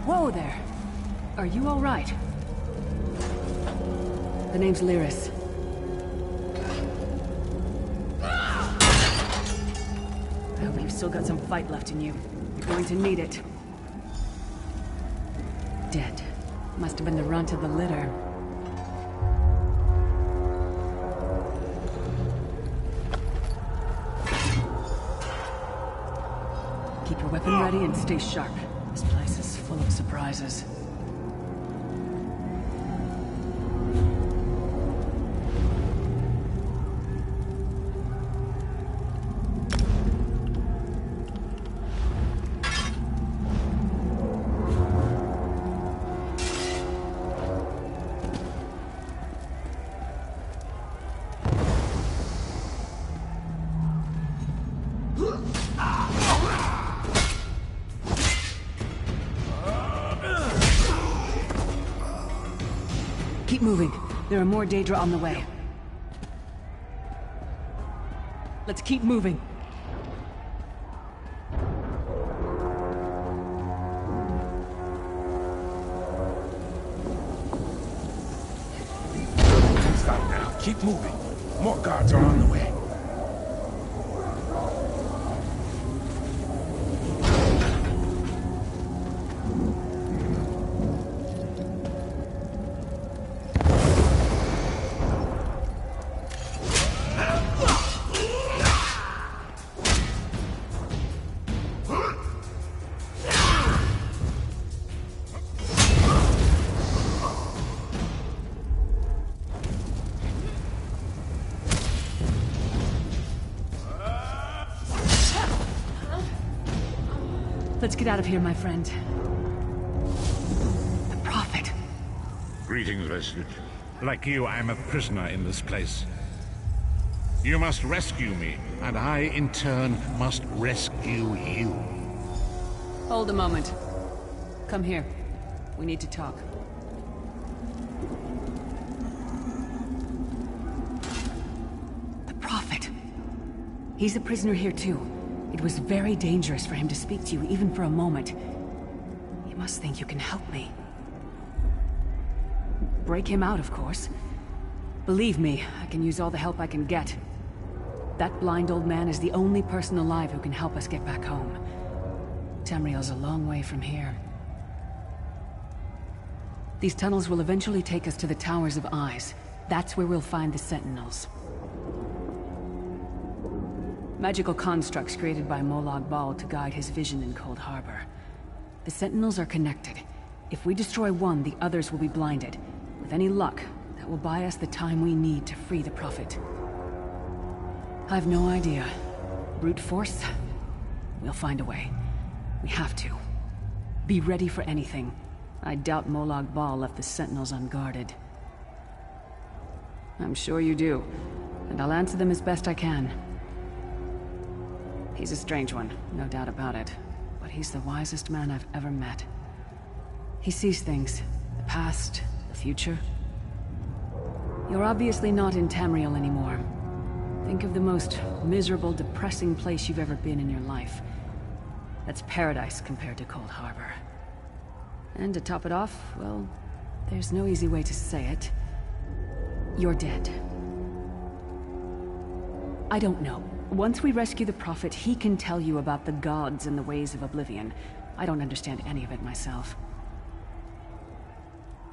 Whoa there. Are you all right? The name's Lyris. Well, you've still got some fight left in you. You're going to need it. Dead. Must have been the runt of the litter. Keep your weapon ready and stay sharp. This place is full of surprises. Keep moving. There are more Daedra on the way. Let's keep moving. Stop now. Keep moving. More guards are on the way. Let's get out of here, my friend. The Prophet. Greetings, resident. Like you, I am a prisoner in this place. You must rescue me, and I, in turn, must rescue you. Hold a moment. Come here. We need to talk. The Prophet. He's a prisoner here, too. It was very dangerous for him to speak to you, even for a moment. You must think you can help me. Break him out, of course. Believe me, I can use all the help I can get. That blind old man is the only person alive who can help us get back home. Tamriel's a long way from here. These tunnels will eventually take us to the Towers of Eyes. That's where we'll find the Sentinels. Magical constructs created by Molag Bal to guide his vision in Coldharbour. The Sentinels are connected. If we destroy one, the others will be blinded. With any luck, that will buy us the time we need to free the Prophet. I've no idea. Brute force? We'll find a way. We have to. Be ready for anything. I doubt Molag Bal left the Sentinels unguarded. I'm sure you do, and I'll answer them as best I can. He's a strange one, no doubt about it. But he's the wisest man I've ever met. He sees things. The past, the future. You're obviously not in Tamriel anymore. Think of the most miserable, depressing place you've ever been in your life. That's paradise compared to Coldharbour. And to top it off, well, there's no easy way to say it. You're dead. I don't know. Once we rescue the Prophet, he can tell you about the gods and the ways of Oblivion. I don't understand any of it myself.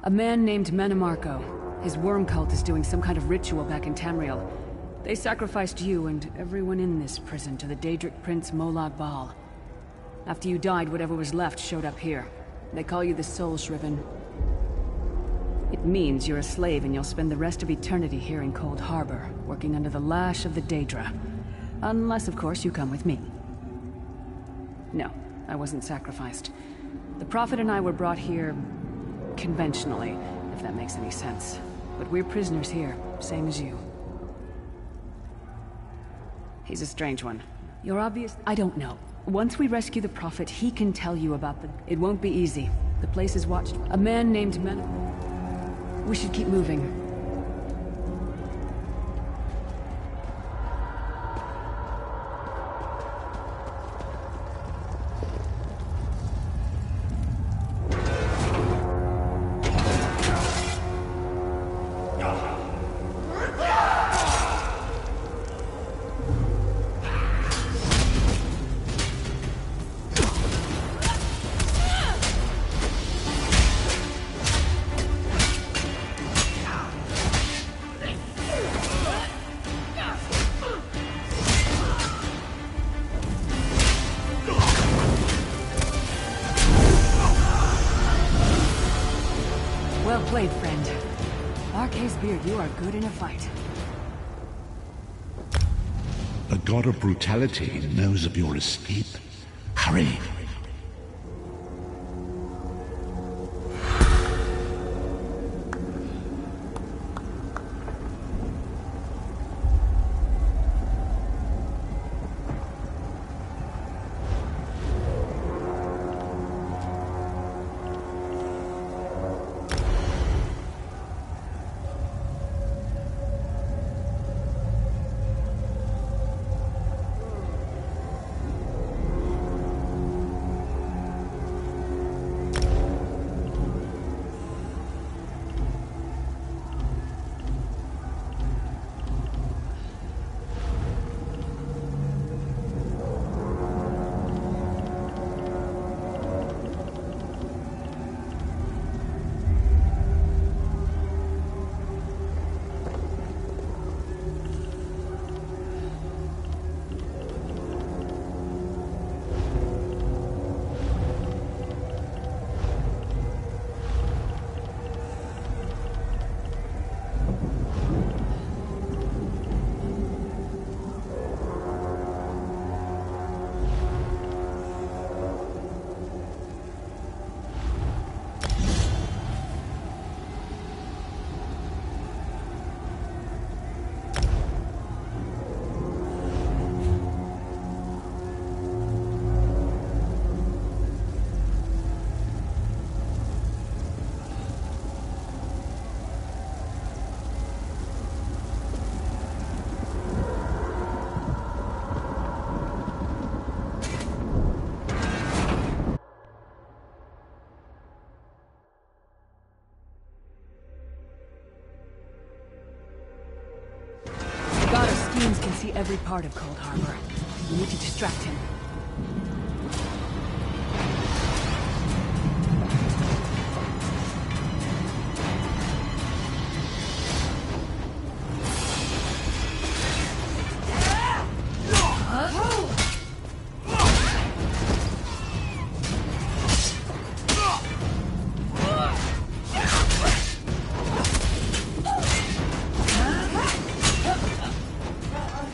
A man named Manimarco. His worm cult is doing some kind of ritual back in Tamriel. They sacrificed you and everyone in this prison to the Daedric Prince Molag Bal. After you died, whatever was left showed up here. They call you the Soul Shriven. It means you're a slave and you'll spend the rest of eternity here in Coldharbour, working under the lash of the Daedra. Unless, of course, you come with me. No, I wasn't sacrificed. The Prophet and I were brought here conventionally, if that makes any sense. But we're prisoners here, same as you. He's a strange one. You're obvious... I don't know. Once we rescue the Prophet, he can tell you about the... It won't be easy. The place is watched. A man named We should keep moving. Well played, friend. Arca's beard, you are good in a fight. The god of brutality knows of your escape. Hurry! Mundus can see every part of Coldharbour. We need to distract him.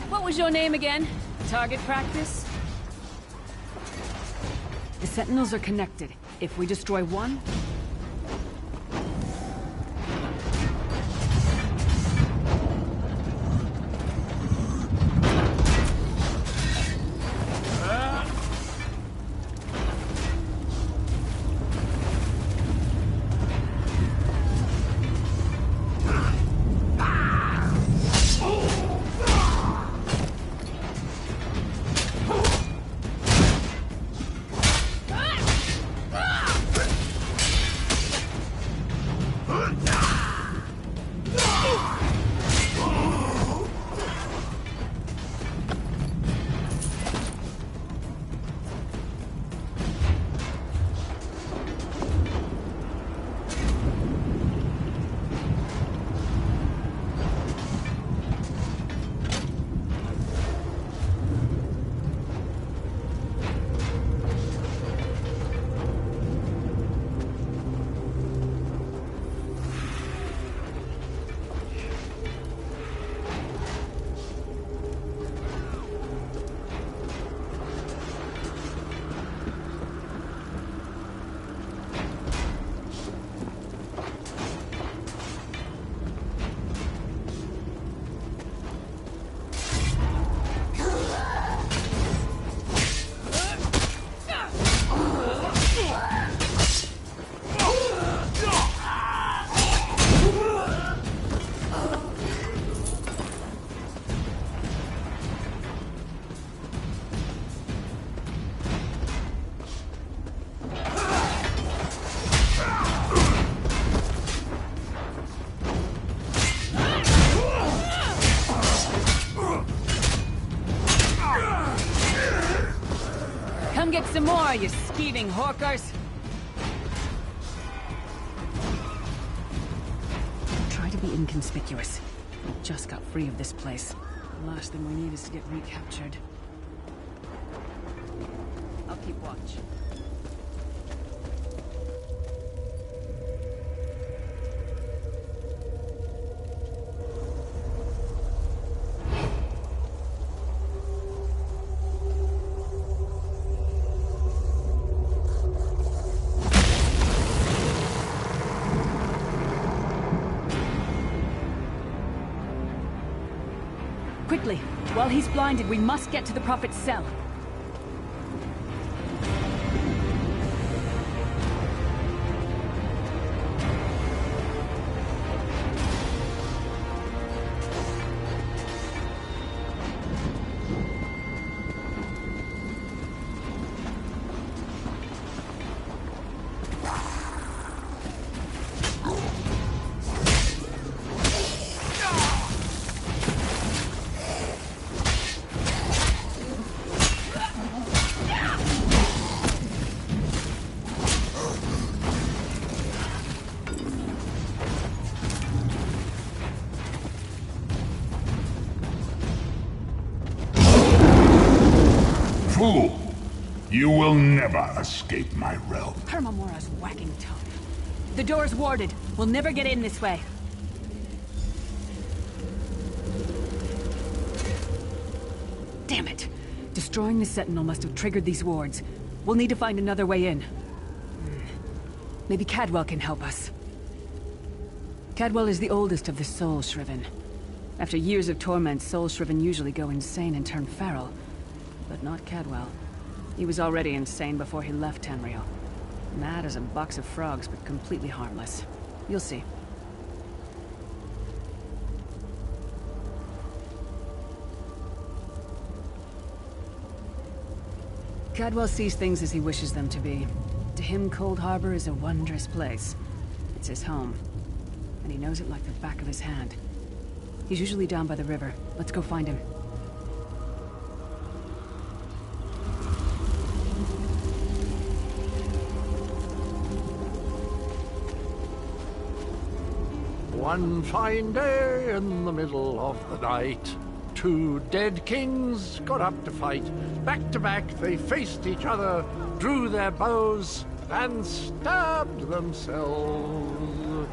What was your name again? Target practice? The Sentinels are connected. If we destroy one... Come get some more, you skeeving hawkers! Try to be inconspicuous. We just got free of this place. The last thing we need is to get recaptured. I'll keep watch. Quickly! While he's blinded, we must get to the Prophet's cell. Fool! You will never escape my realm. Hermamora's wagging tongue. The door's warded. We'll never get in this way. Damn it! Destroying the Sentinel must have triggered these wards. We'll need to find another way in. Maybe Cadwell can help us. Cadwell is the oldest of the Soul Shriven. After years of torment, Soul Shriven usually go insane and turn feral. But not Cadwell. He was already insane before he left Tamriel. Mad as a box of frogs, but completely harmless. You'll see. Cadwell sees things as he wishes them to be. To him, Coldharbour is a wondrous place. It's his home. And he knows it like the back of his hand. He's usually down by the river. Let's go find him. One fine day in the middle of the night, two dead kings got up to fight. Back to back they faced each other, drew their bows, and stabbed themselves.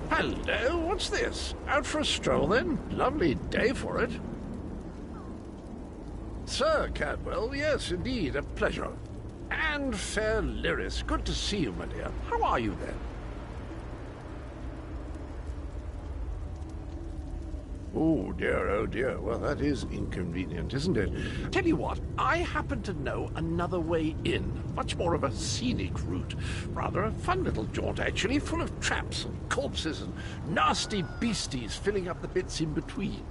Hello, what's this? Out for a stroll then? Lovely day for it. Sir Cadwell, yes, indeed, a pleasure. And fair Lyris, good to see you, my dear. How are you then? Oh dear, well that is inconvenient, isn't it? Tell you what, I happen to know another way in, much more of a scenic route. Rather a fun little jaunt actually, full of traps and corpses and nasty beasties filling up the bits in between.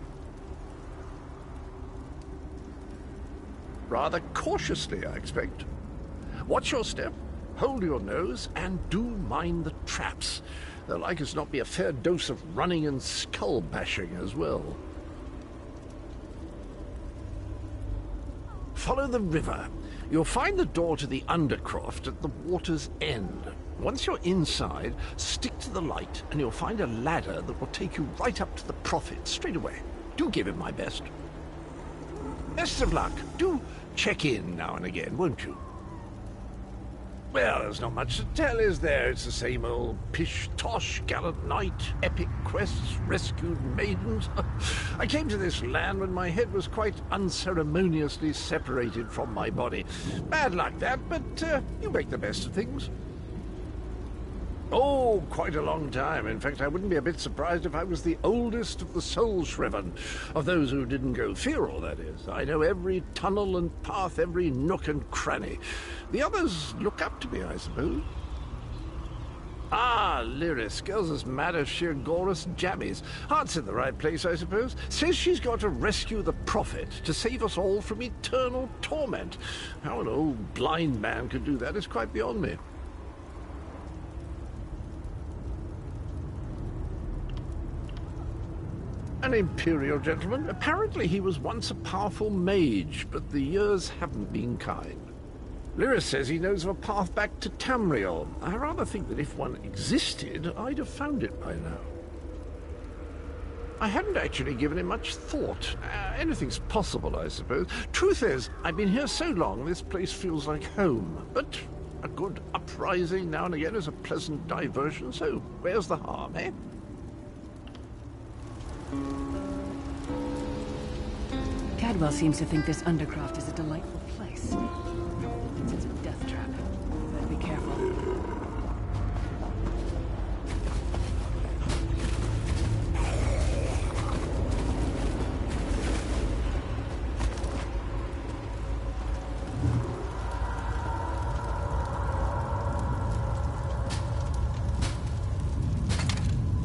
Rather cautiously, I expect. Watch your step, hold your nose, and do mind the traps. There'll like as not be a fair dose of running and skull bashing as well. Follow the river. You'll find the door to the Undercroft at the water's end. Once you're inside, stick to the light and you'll find a ladder that will take you right up to the Prophet straight away. Do give him my best. Best of luck. Do check in now and again, won't you? Well, there's not much to tell, is there? It's the same old pish-tosh, gallant knight, epic quests, rescued maidens. I came to this land when my head was quite unceremoniously separated from my body. Bad luck, that, but you make the best of things. Oh, quite a long time. In fact, I wouldn't be a bit surprised if I was the oldest of the soul-shriven, of those who didn't go feral, that is. I know every tunnel and path, every nook and cranny. The others look up to me, I suppose. Ah, Lyris, girl's as mad as sheer Gorus jammies. Heart's in the right place, I suppose. Says she's got to rescue the Prophet to save us all from eternal torment. How an old blind man could do that is quite beyond me. An imperial gentleman. Apparently he was once a powerful mage, but the years haven't been kind. Lyris says he knows of a path back to Tamriel. I rather think that if one existed, I'd have found it by now. I hadn't actually given it much thought. Anything's possible, I suppose. Truth is, I've been here so long, this place feels like home. But a good uprising now and again is a pleasant diversion, so where's the harm, eh? Cadwell seems to think this Undercroft is a delightful place. It's a death trap. Better be careful.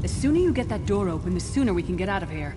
The sooner you get that door open, the sooner we can get out of here.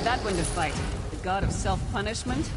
That one to fight. The god of self-punishment?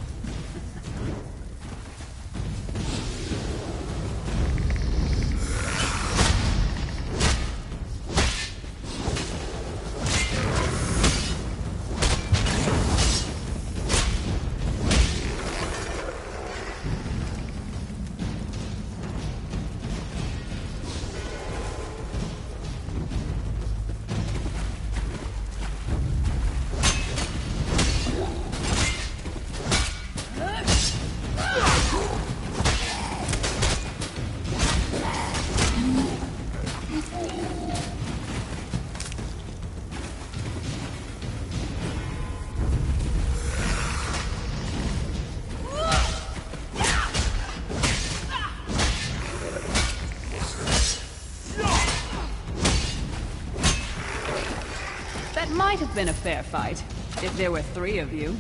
That might have been a fair fight, if there were 3 of you.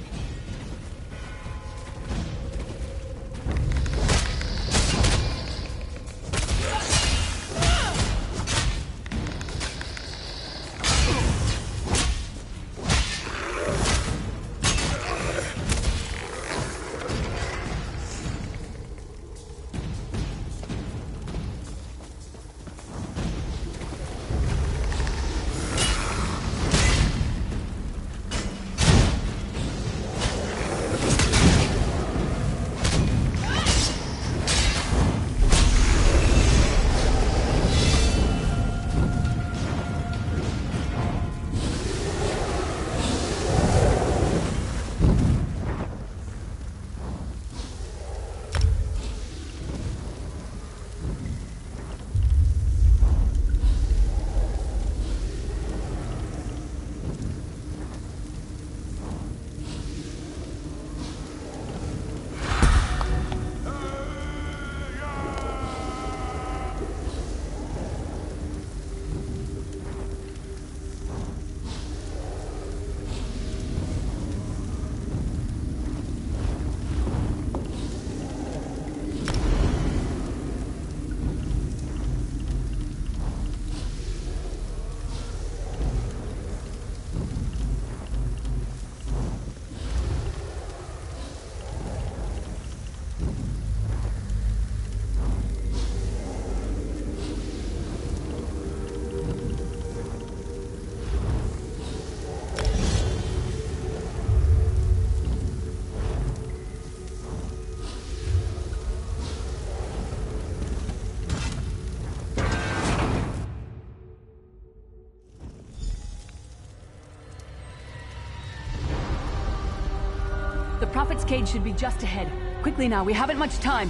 The Prophet's cage should be just ahead. Quickly now, we haven't much time.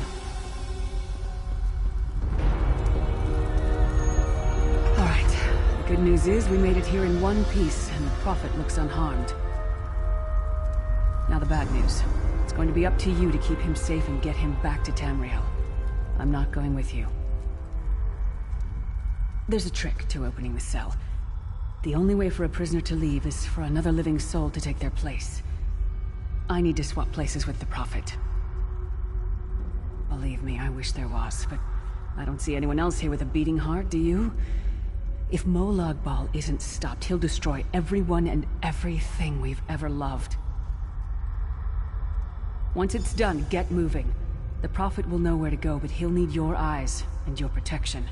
Alright. The good news is we made it here in one piece, and the Prophet looks unharmed. Now the bad news. It's going to be up to you to keep him safe and get him back to Tamriel. I'm not going with you. There's a trick to opening the cell. The only way for a prisoner to leave is for another living soul to take their place. I need to swap places with the Prophet. Believe me, I wish there was, but I don't see anyone else here with a beating heart, do you? If Molag Bal isn't stopped, he'll destroy everyone and everything we've ever loved. Once it's done, get moving. The Prophet will know where to go, but he'll need your eyes and your protection.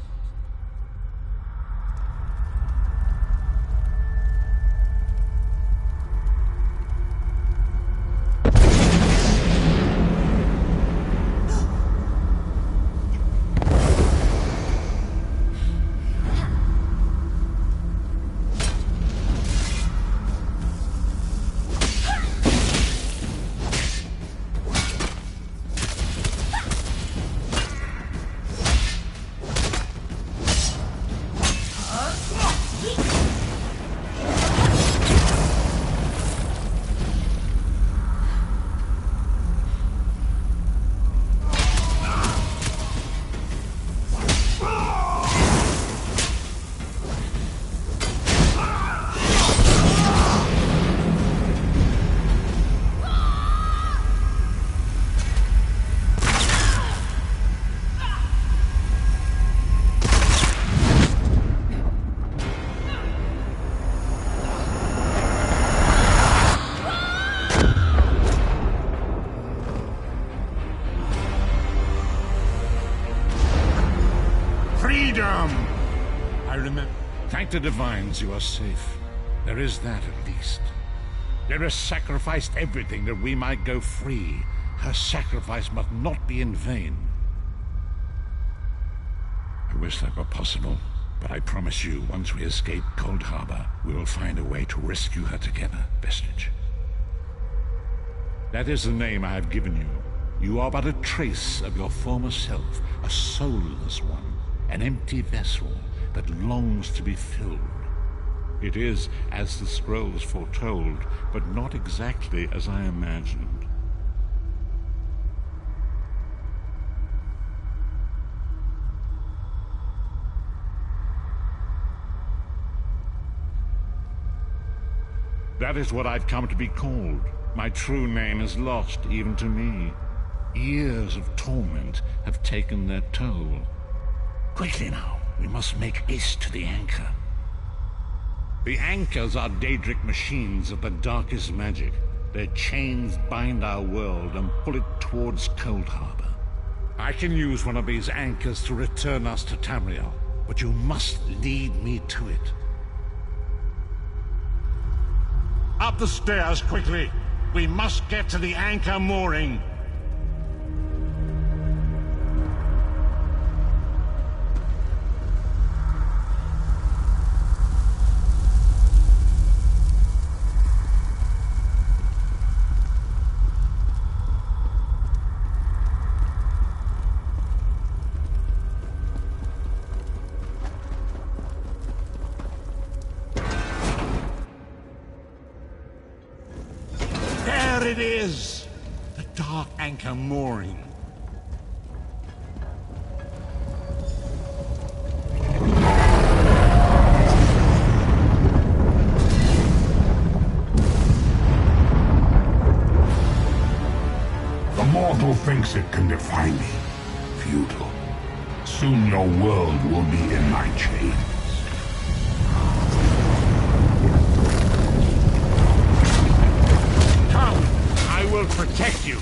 Thank the divines you are safe. There is that at least. There has sacrificed everything that we might go free. Her sacrifice must not be in vain. I wish that were possible, but I promise you, once we escape Coldharbour, we will find a way to rescue her together, Vestige. That is the name I have given you. You are but a trace of your former self, a soulless one, an empty vessel that longs to be filled. It is as the scrolls foretold, but not exactly as I imagined. That is what I've come to be called. My true name is lost even to me. Years of torment have taken their toll. Quickly now, we must make haste to the anchor. The anchors are Daedric machines of the darkest magic. Their chains bind our world and pull it towards Coldharbour. I can use one of these anchors to return us to Tamriel, but you must lead me to it. Up the stairs, quickly! We must get to the anchor mooring! It is! The dark anchor mooring. The mortal thinks it can defy me. Futile. Soon your world will be in my chains. I will protect you.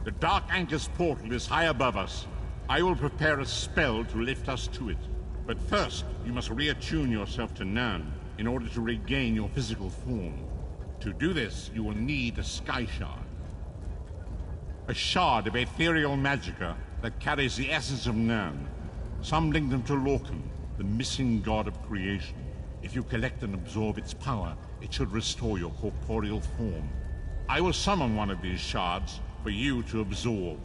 The Dark Anchor's portal is high above us. I will prepare a spell to lift us to it. But first, you must reattune yourself to Nirn in order to regain your physical form. To do this, you will need a Sky Shard. A shard of ethereal magicka that carries the essence of Nirn. Some link them to Lorcan, the missing god of creation. If you collect and absorb its power, it should restore your corporeal form. I will summon one of these shards for you to absorb.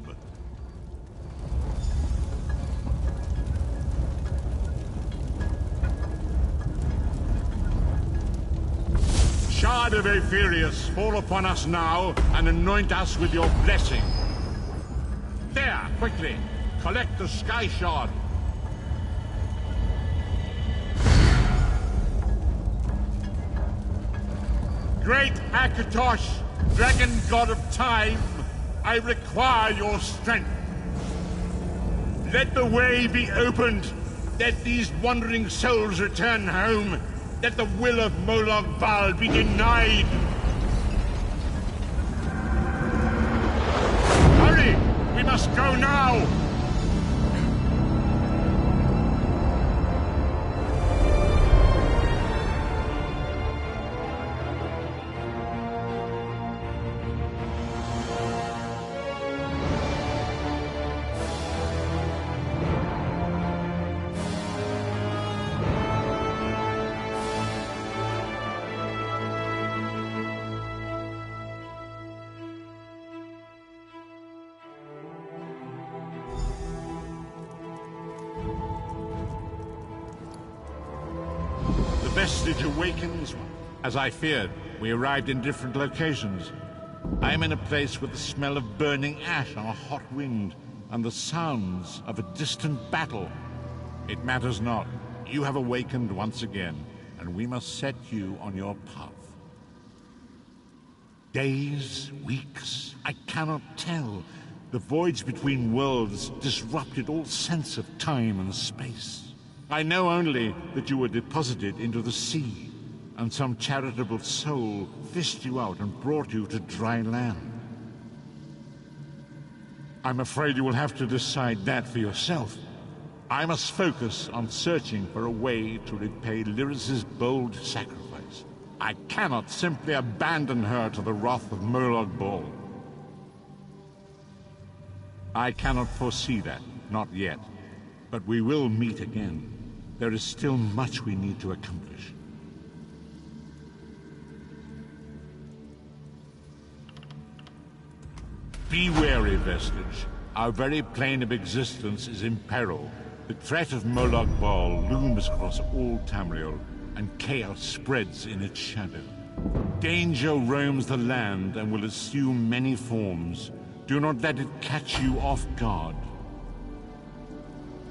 Shard of Aetherius, fall upon us now and anoint us with your blessing. There, quickly, collect the Sky Shard. Great Akatosh, dragon god of time, I require your strength. Let the way be opened. Let these wandering souls return home. Let the will of Molag Bal be denied. Hurry! We must go now! The vestige awakens. As I feared, we arrived in different locations. I am in a place with the smell of burning ash on a hot wind, and the sounds of a distant battle. It matters not. You have awakened once again, and we must set you on your path. Days, weeks, I cannot tell. The voids between worlds disrupted all sense of time and space. I know only that you were deposited into the sea, and some charitable soul fished you out and brought you to dry land. I'm afraid you will have to decide that for yourself. I must focus on searching for a way to repay Lyris's bold sacrifice. I cannot simply abandon her to the wrath of Molag Bal. I cannot foresee that, not yet. But we will meet again. There is still much we need to accomplish. Be wary, Vestige. Our very plane of existence is in peril. The threat of Molag Bal looms across all Tamriel, and chaos spreads in its shadow. Danger roams the land and will assume many forms. Do not let it catch you off guard.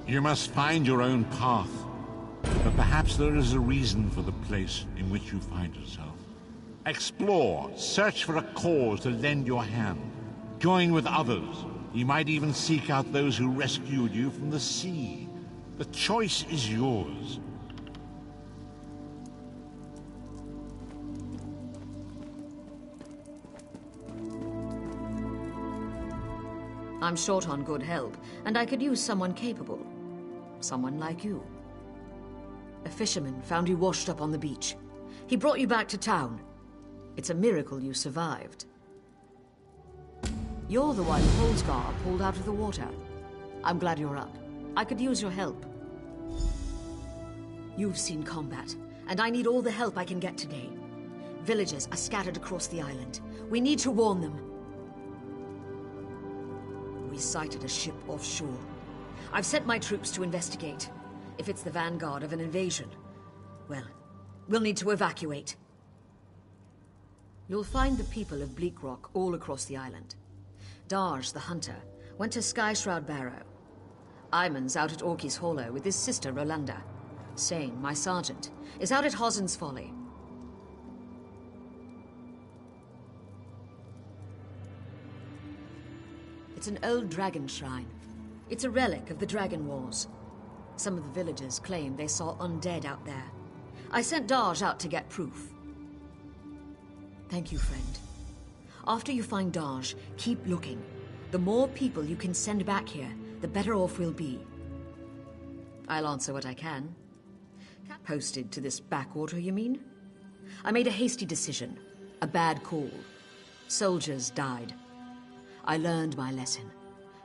You must find your own path, but perhaps there is a reason for the place in which you find yourself. Explore, search for a cause to lend your hand. Join with others. You might even seek out those who rescued you from the sea. The choice is yours. I'm short on good help, and I could use someone capable. Someone like you. A fisherman found you washed up on the beach. He brought you back to town. It's a miracle you survived. You're the one Coldharbour pulled out of the water. I'm glad you're up. I could use your help. You've seen combat, and I need all the help I can get today. Villagers are scattered across the island. We need to warn them. We sighted a ship offshore. I've sent my troops to investigate. If it's the vanguard of an invasion, well, we'll need to evacuate. You'll find the people of Bleak Rock all across the island. Darj, the hunter, went to Skyshroud Barrow. Iman's out at Orky's Hollow with his sister Rolanda. Sane, my sergeant, is out at Hossen's Folly. It's an old dragon shrine. It's a relic of the Dragon Wars. Some of the villagers claim they saw undead out there. I sent Darj out to get proof. Thank you, friend. After you find Darj, keep looking. The more people you can send back here, the better off we'll be. I'll answer what I can. Posted to this backwater, you mean? I made a hasty decision. A bad call. Soldiers died. I learned my lesson.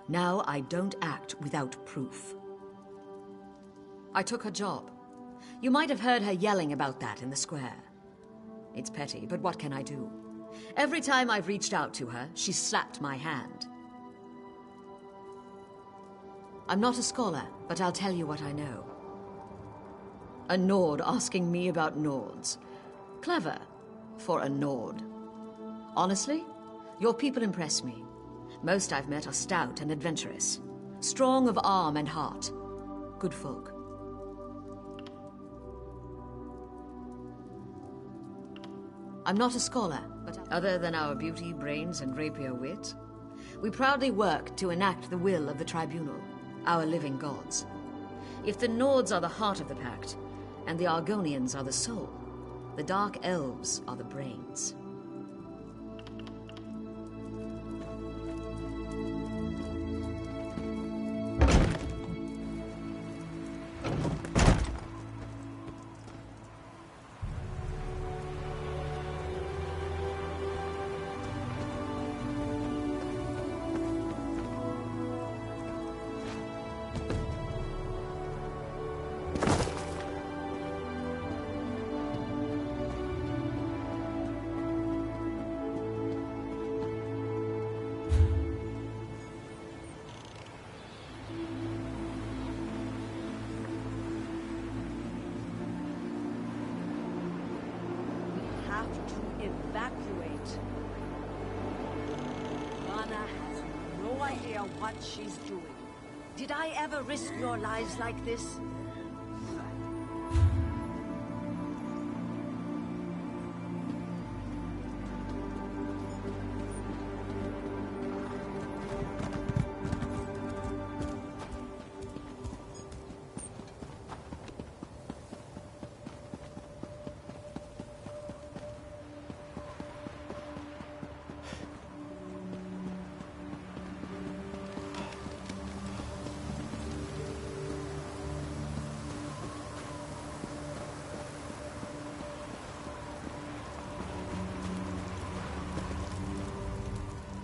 Now I don't act without proof. I took her job. You might have heard her yelling about that in the square. It's petty, but what can I do? Every time I've reached out to her, she's slapped my hand. I'm not a scholar, but I'll tell you what I know. A Nord asking me about Nords. Clever for a Nord. Honestly, your people impress me. Most I've met are stout and adventurous. Strong of arm and heart. Good folk. I'm not a scholar, but other than our beauty, brains, and rapier wit, we proudly work to enact the will of the Tribunal, our living gods. If the Nords are the heart of the pact, and the Argonians are the soul, the Dark Elves are the brains. Evacuate. Lana has no idea what she's doing. Did I ever risk your lives like this?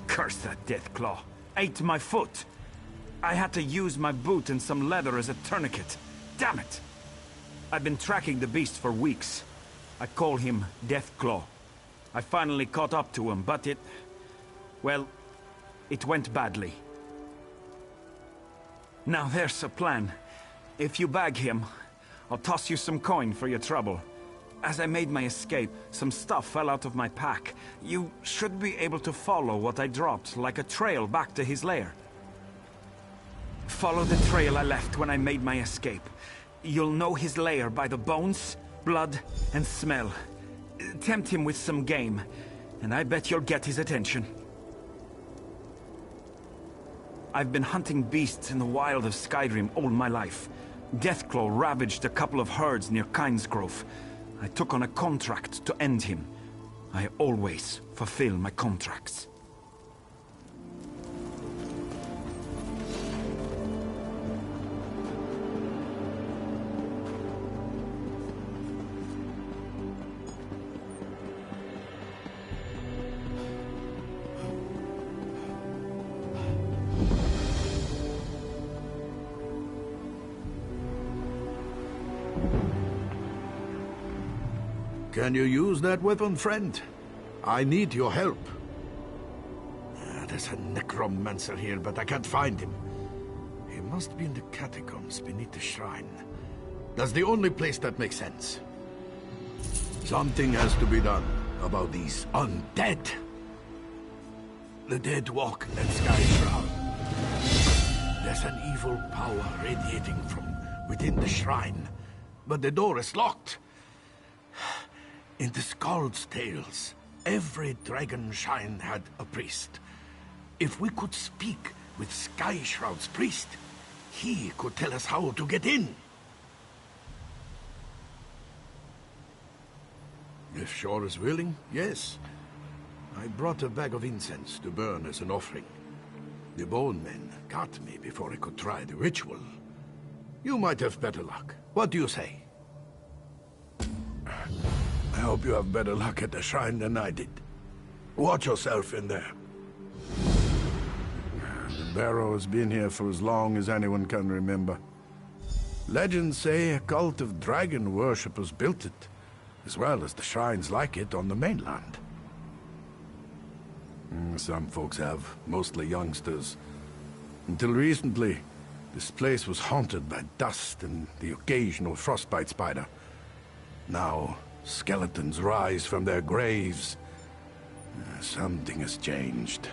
Curse that Deathclaw. Ate my foot. I had to use my boot and some leather as a tourniquet. Damn it! I've been tracking the beast for weeks. I call him Deathclaw. I finally caught up to him, but well, it went badly. Now there's a plan. If you bag him, I'll toss you some coin for your trouble. As I made my escape, some stuff fell out of my pack. You should be able to follow what I dropped, like a trail back to his lair. Follow the trail I left when I made my escape. You'll know his lair by the bones, blood, and smell. Tempt him with some game, and I bet you'll get his attention. I've been hunting beasts in the wild of Skyrim all my life. Deathclaw ravaged a couple of herds near Kynesgrove. I took on a contract to end him. I always fulfill my contracts. Can you use that weapon, friend? I need your help. There's a necromancer here, but I can't find him. He must be in the catacombs beneath the shrine. That's the only place that makes sense. Something has to be done about these undead. The dead walk in that sky shroud. There's an evil power radiating from within the shrine, but the door is locked. In the Skald's tales, every dragon shrine had a priest. If we could speak with Sky Shroud's priest, he could tell us how to get in. If Shore is willing, yes. I brought a bag of incense to burn as an offering. The bone men got me before I could try the ritual. You might have better luck. What do you say? I hope you have better luck at the shrine than I did. Watch yourself in there. The barrow has been here for as long as anyone can remember. Legends say a cult of dragon worshippers built it, as well as the shrines like it on the mainland. Some folks have, mostly youngsters. Until recently, this place was haunted by dust and the occasional frostbite spider. Now, skeletons rise from their graves. Something has changed.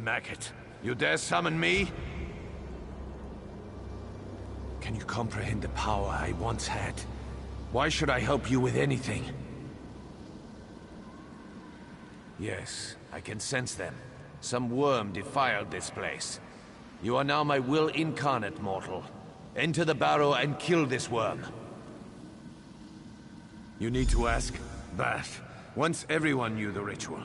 Maggot, you dare summon me? Can you comprehend the power I once had? Why should I help you with anything? Yes, I can sense them. Some worm defiled this place. You are now my will incarnate, mortal. Enter the barrow and kill this worm. You need to ask? But once everyone knew the ritual.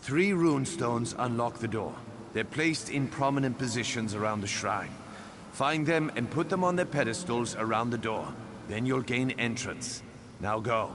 3 rune stones unlock the door. They're placed in prominent positions around the shrine. Find them and put them on their pedestals around the door. Then you'll gain entrance. Now go.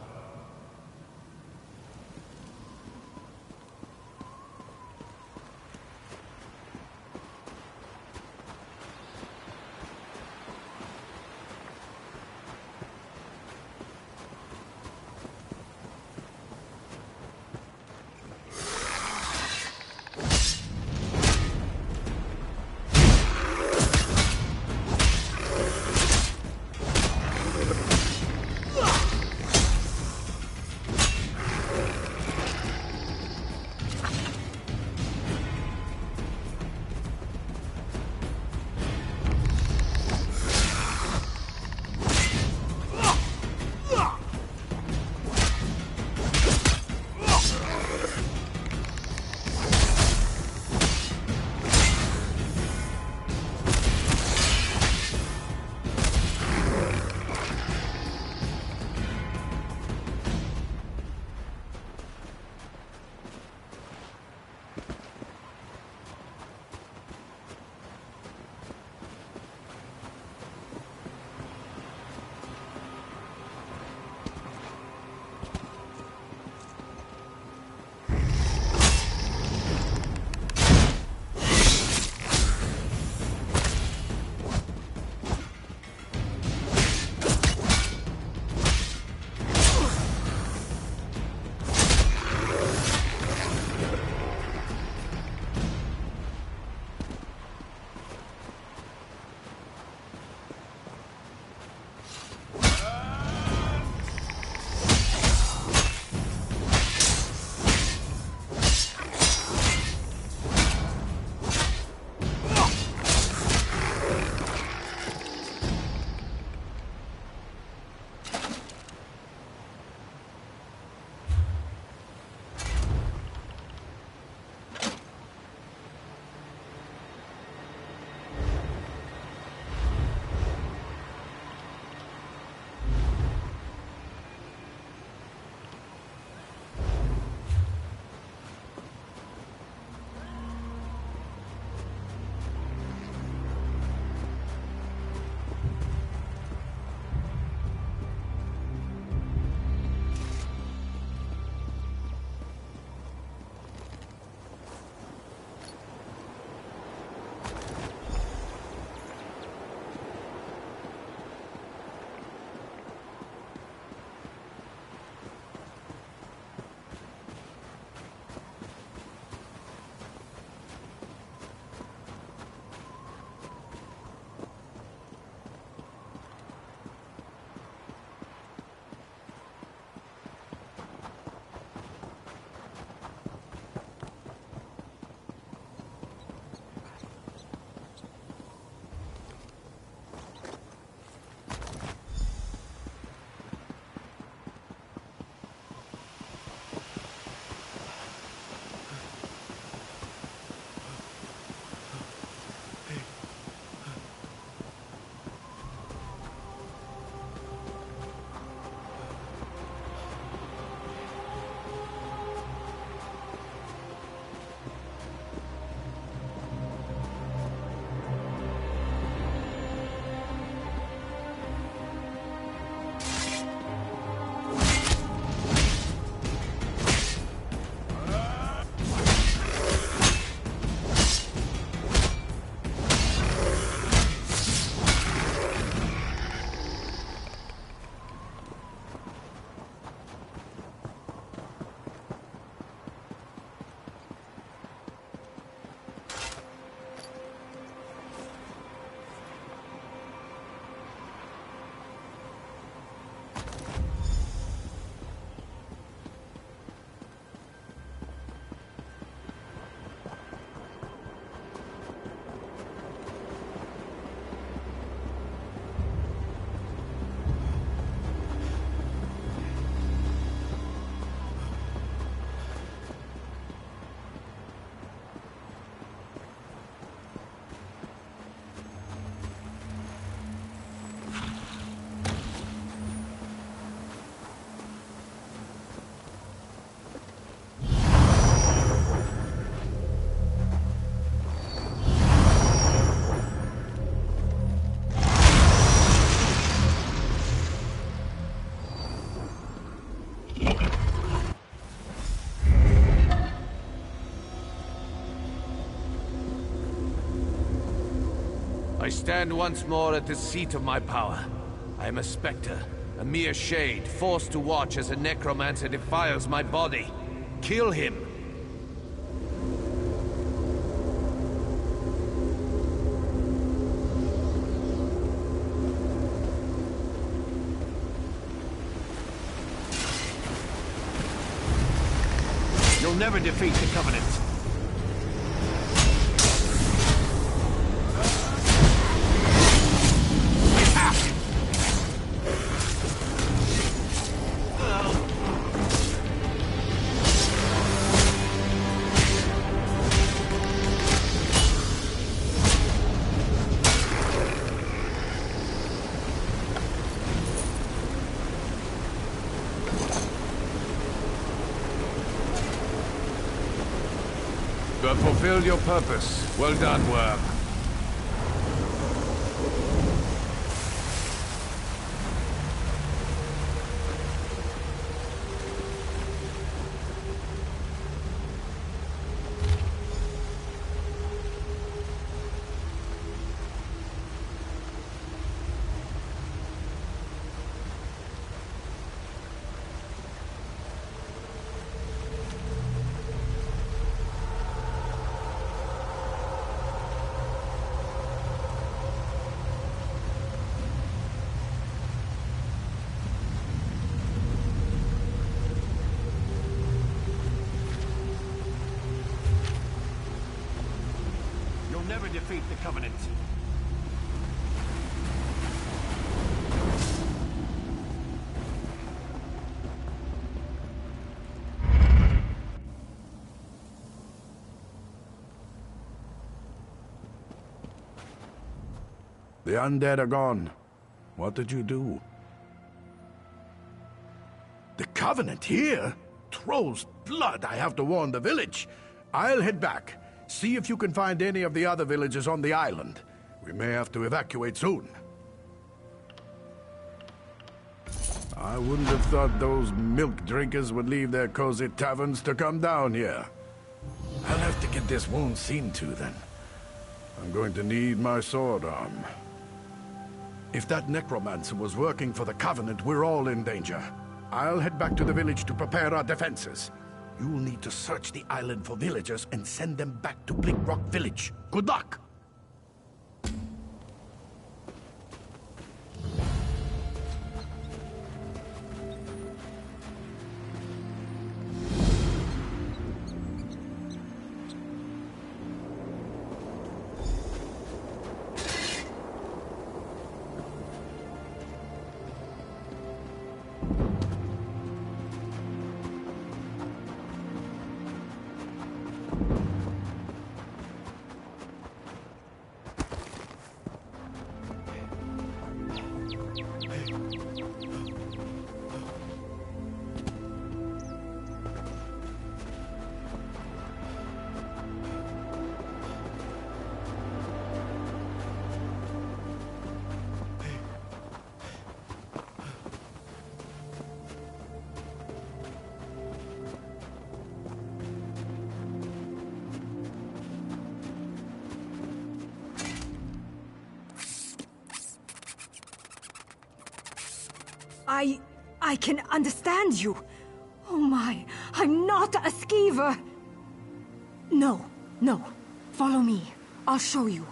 I stand once more at the seat of my power. I am a spectre, a mere shade, forced to watch as a necromancer defiles my body. Kill him! You'll never defeat the Covenant. You have fulfilled your purpose. Well done, worm. Never defeat the Covenant. The undead are gone. What did you do? The Covenant here? Troll's blood! I have to warn the village. I'll head back. See if you can find any of the other villages on the island. We may have to evacuate soon. I wouldn't have thought those milk drinkers would leave their cozy taverns to come down here. I'll have to get this wound seen to then. I'm going to need my sword arm. If that necromancer was working for the Covenant, we're all in danger. I'll head back to the village to prepare our defenses. You'll need to search the island for villagers and send them back to Bleak Rock Village. Good luck! I can understand you. Oh my, I'm not a skeever. No. Follow me. I'll show you.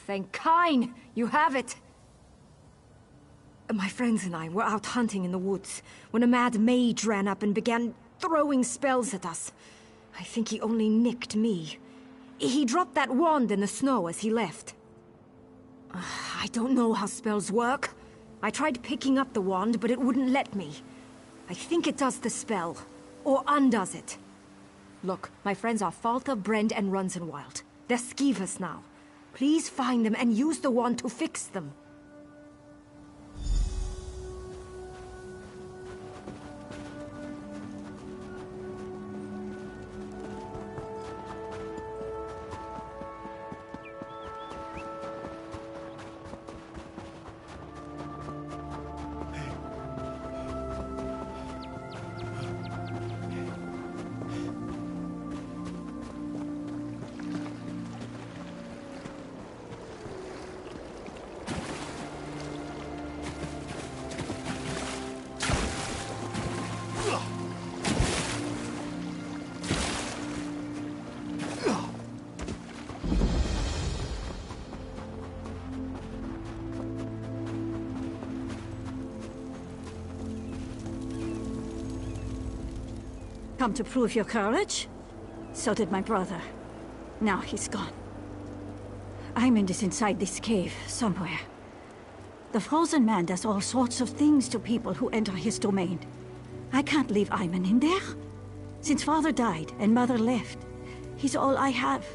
Thank Kine! You have it! My friends and I were out hunting in the woods when a mad mage ran up and began throwing spells at us. I think he only nicked me. He dropped that wand in the snow as he left. I don't know how spells work. I tried picking up the wand, but it wouldn't let me. I think it does the spell. Or undoes it. Look, my friends are Falta, Brend, and Runzenwild. They're skeevers now. Please find them and use the wand to fix them. Come to prove your courage? So did my brother. Now he's gone. Aymond is inside this cave, somewhere. The Frozen Man does all sorts of things to people who enter his domain. I can't leave Aymond in there. Since father died and mother left, he's all I have.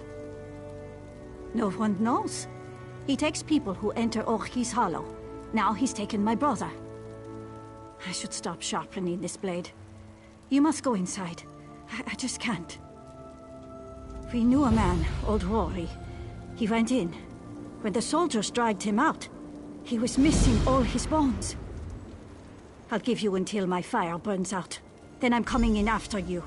No one knows. He takes people who enter Orchi's Hollow. Now he's taken my brother. I should stop sharpening this blade. You must go inside. I just can't. We knew a man, old Rory. He went in. When the soldiers dragged him out, he was missing all his bones. I'll give you until my fire burns out. Then I'm coming in after you.